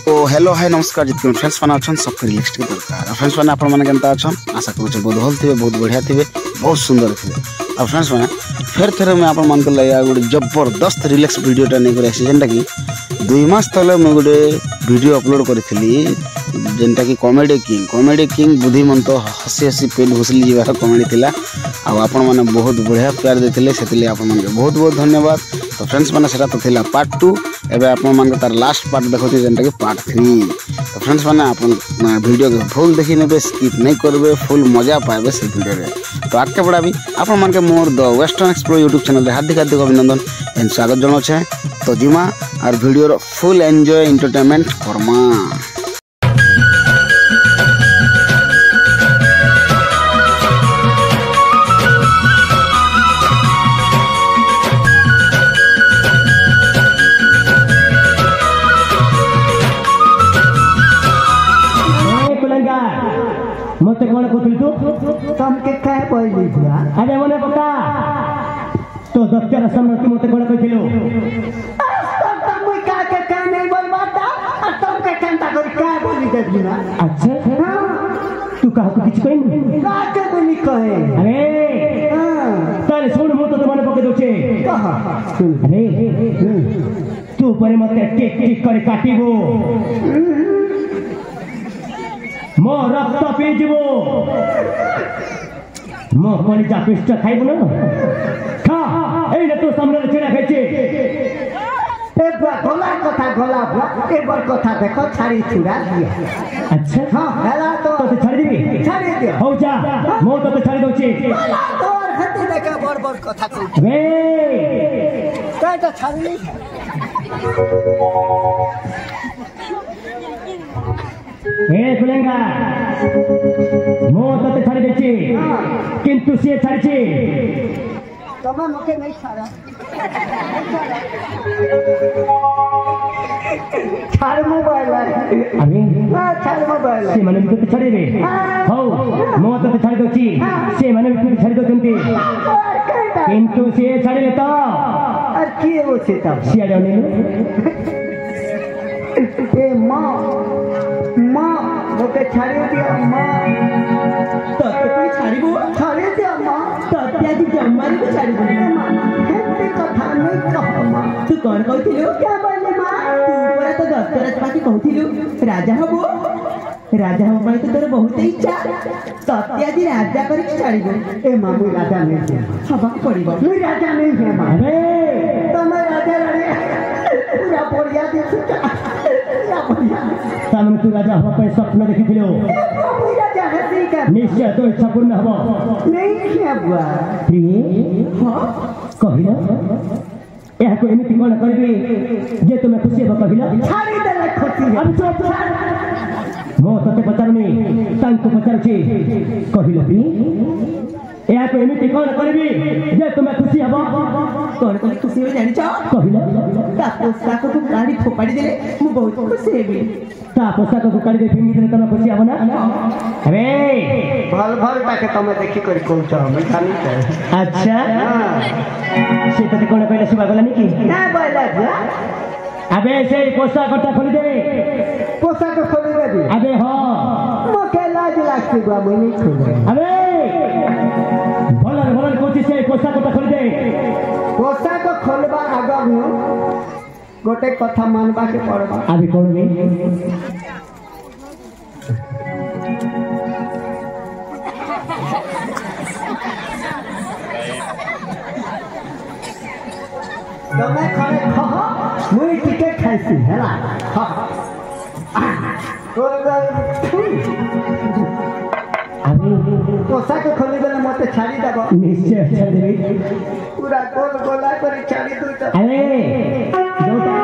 तो hello hi नमस्कार जितने फ्रेंड्स मैंने अच्छा सबके रिलैक्स के दरकार फ्रेंड्स मैंने आपण मैंने केनता अच्छा आशा करूँ बहुत भल थे बहुत बढ़िया थे बहुत सुंदर थे और फ्रेंड्स मैंने फेर थे मैं आपण मान लगे गोटे जबरदस्त रिलैक्स वीडियोटा नहीं कर जेनटा कि 2 मास तले मुझे गोटे वीडियो अपलोड करी जेनटा कि कॉमेडी किंग बुद्धिमंत हसी हसी पेट घुसली जीवार कॉमेडी थिला आपण मैंने बहुत बढ़िया प्यार देते से आप बहुत बहुत धन्यवाद। तो फ्रेंड्स मैंने सेटा तो थिला पार्ट 2 एवं आपण तार लास्ट पार्ट देखते जेनटा कि पार्ट 3। तो फ्रेंड्स मैंने आप वीडियो को फुल देखी ने स्किप नहीं करेंगे फुल मजा पाए से वीडियो रे। तो आगे बढ़ा भी आपण मान के मोर the western explore YouTube channel हार्दिक हार्दिक अभिनंदन एंड स्वागत जनाऊे। तो जिमा और वीडियो फुल एंजॉय एंटरटेनमेंट करमा। मते कोन कोथिल तू तुम के काय बोली दिया अरे मने पक्का तो दफ्तर सामने तू मते कोन कहिलो तुम मुई का के काय नहीं बोल बाता तुम के कंता कर काय बोली दे दिना। अच्छा तू कहा कुछ कहि का के बोली कहे अरे हां तारे सुन मु तो मने पके दोचे कहा अरे तू परे मते टिक टिक करे काटिबो मो रक्त पीजबो मो कलिजा पिष्ट खाइबो ना खा एई न तो सामने छेड़ा खाइछे ए गोला कथा देखो छाड़ी छुड़ा दिया। अच्छा हां हेला तो छाड़ी दिबी छाड़ी दिया हो जा मो तो छाड़ी दोची तोर हती देखा बड़ कथा कह रे काय तो छाड़ी नहीं ए कुलेंगा मो तो छाड़ी देची किंतु से छाड़ीची तमा मके नहीं छाड़ा छाड़ मोबाइल अरे हां छाड़ मोबाइल से माने तो छाड़ी रे हो मो तो छाड़ी दोची से माने भी छाड़ी दोचंती किंतु से छाड़ी ले तो और की वो से तब सियाड़े ने ए मां मोके छाड़ी दिया मां तो तू छाड़ी दिया मां तो त्यागी जम्मारी को छाड़ी दे मां हेती कथा नहीं कह मां तू कौन कहथिलु क्या बोले मां तू परा तो दफ्तर पाके कहथिलु राजा हबो पाई तो तोर बहुत इच्छा सत्याजी राजा करी छाड़ी दे ए मां मुई राजा नहीं है हबा पड़िबो मुई राजा नहीं है मां अरे तुम राजा रे पूरा बढ़िया दिस सामने तू राजा हवा पे स्वप्न देखिथिलो मुई राजा हसी का निश्चय तो इच्छा पूर्ण हबो नहीं किया बुआ प्रिय हां कहिला यह को एमिति कोन करबी जे तुमे खुशी हो कहिला छाड़ी दे खुशी अब चुप मो तते पचारनी तांको पचारछि कहिला प्रिय यह को एमिति कोन करबी जे तुमे खुशी हबो कोन कोन खुशी हो जानि छ कहिला ता पोशाक को गाड़ी फोपाड़ी देले मु बहुत खुशी हेबी ता पोशाक को गाड़ी दे फिंगी देले तुमे खुशी हबो ना अरे भल ताके तमे देखि करी कहू छ मैं खाली छै अच्छा हां से तते कोन कहले सुबा गला निकी ना बोला जा अबे से पोशाक खोली दे पोशाक खोली दे अबे हां मके लाज लागती बा मैं नहीं खोले अबे भलन कोची से पोशाक खोली दे पोशाक खोलबा आगर नु गोटे कथा मानबा के पड़बा अभी कोन बे तमे खरे खह मुई टिके खाइसी हैला हां अभी पोशाक खोली देले मते छाड़ी देबो निश्चय छाड़ी देबी पूरा गोला करी छाड़ी दू त अरे जोटा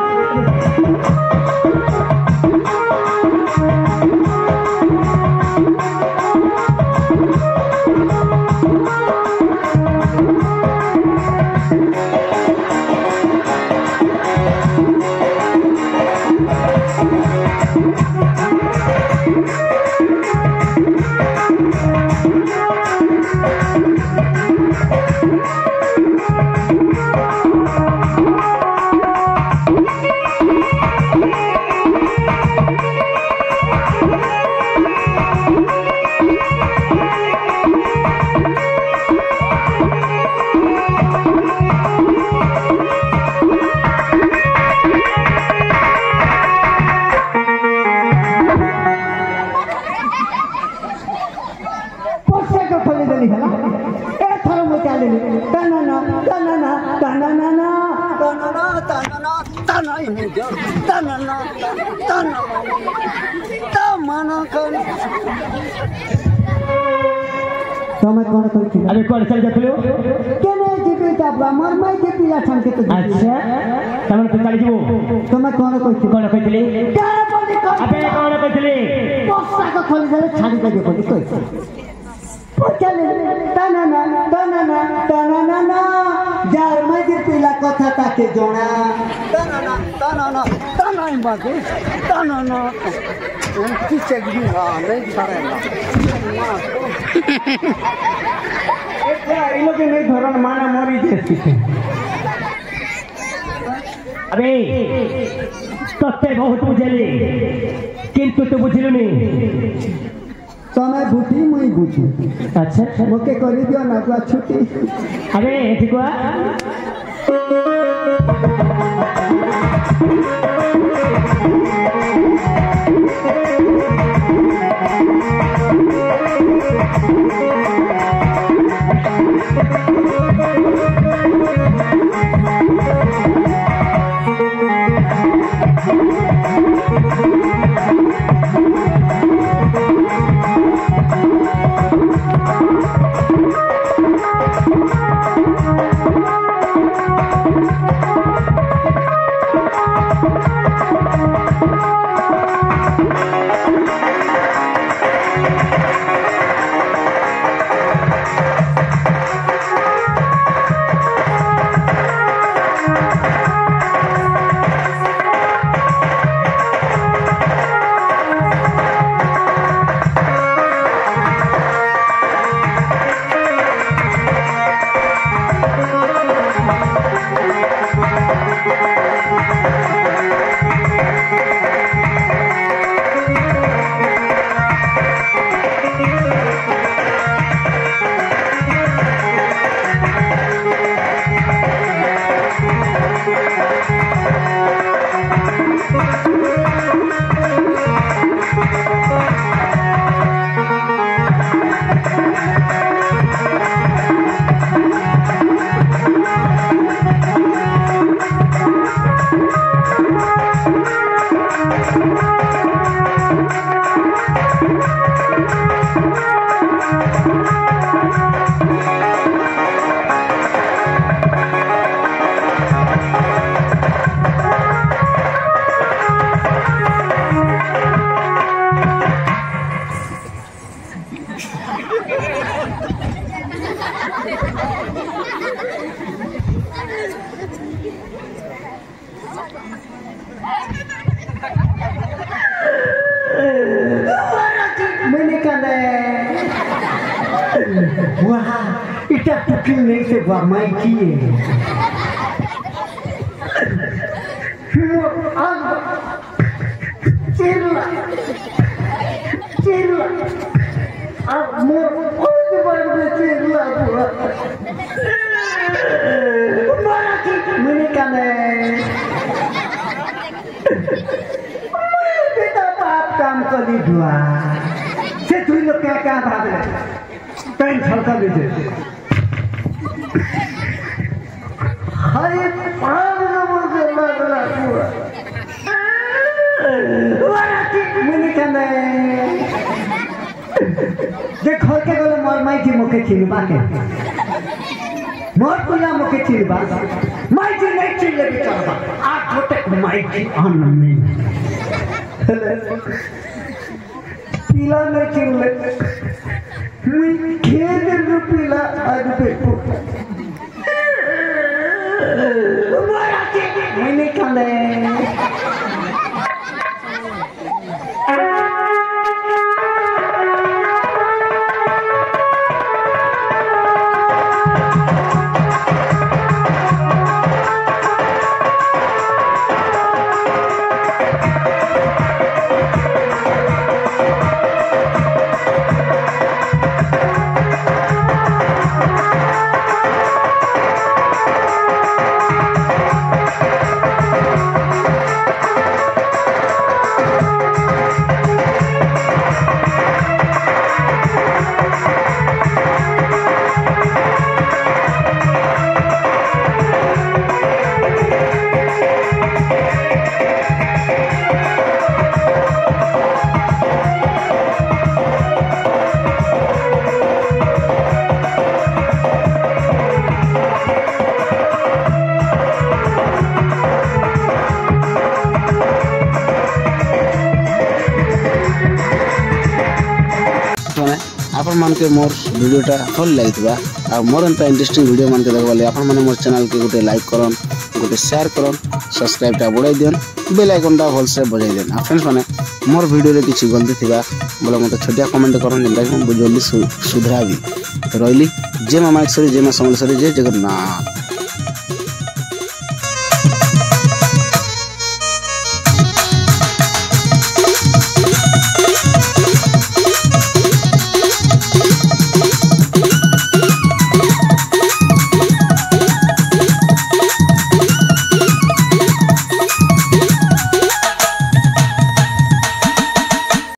তুমি কোন কইছিল अरे कौन चल जातलो কেন জিবি যাবা মোর মাই কে পিলা ছানকে তো अच्छा तमन तो चल जीवो তুমি কোন কইছিল कौन कइतली কার বলি কই अबे कौन कइतली পোস্তাক খলি গলে ছাড়ি দেবে বলি কইছিল চলে টানা যার মাই কে পিলা কথা তাকে জোনা টানা বাজে টানা কিছে গি না নেই ছাড়াইলা इन लोग नहीं धरन माना मरी जेसी अबे तत्ते बहुत बुझेली किंतु तो बुझलुनी समय बुझी मुई बुझी अच्छा मोके करी दियो ना तो छुट्टी अबे ठीक हुआ Wah, itu tukil ni sebuah maiki. Cila, amor, oh baru cila buat. Maraki, menikah ni. Kita paham kali dua. Setui lo क्या बात है पेन छलका दीजिए हरे पार मुझे लग रहा पूरा मैंने कहना देख घर के गले मोर माई जी मुखे चिलबा के मोर पूरा मुखे चिलबा माई जी नहीं चिल्ले बिचारा आज छोटे माई जी आनंद पीला नहीं चिल्ले मैं खेद रुपीला आज देखो मैंने खाने आपण मान के मोर वीडियोटा भल लगितबा आ मोर एंता इंटरेस्टिंग वीडियो मान के देखबाले आपण माने मोर चैनल के गोटे लाइक करन गोटे शेयर करन सब्सक्राइब टा बढ़ाई दियन बेल आइकन टा भल से बजाई देन आ फ्रेंड्स माने मोर वीडियो रे किछि गलती थिबा बोले मते छोटिया कमेंट करन जेंटा कि जल्दी सुधराबी तो रहिली जय मामा ईश्वरी जय मां समलेश्वरी जय जगन्नाथ।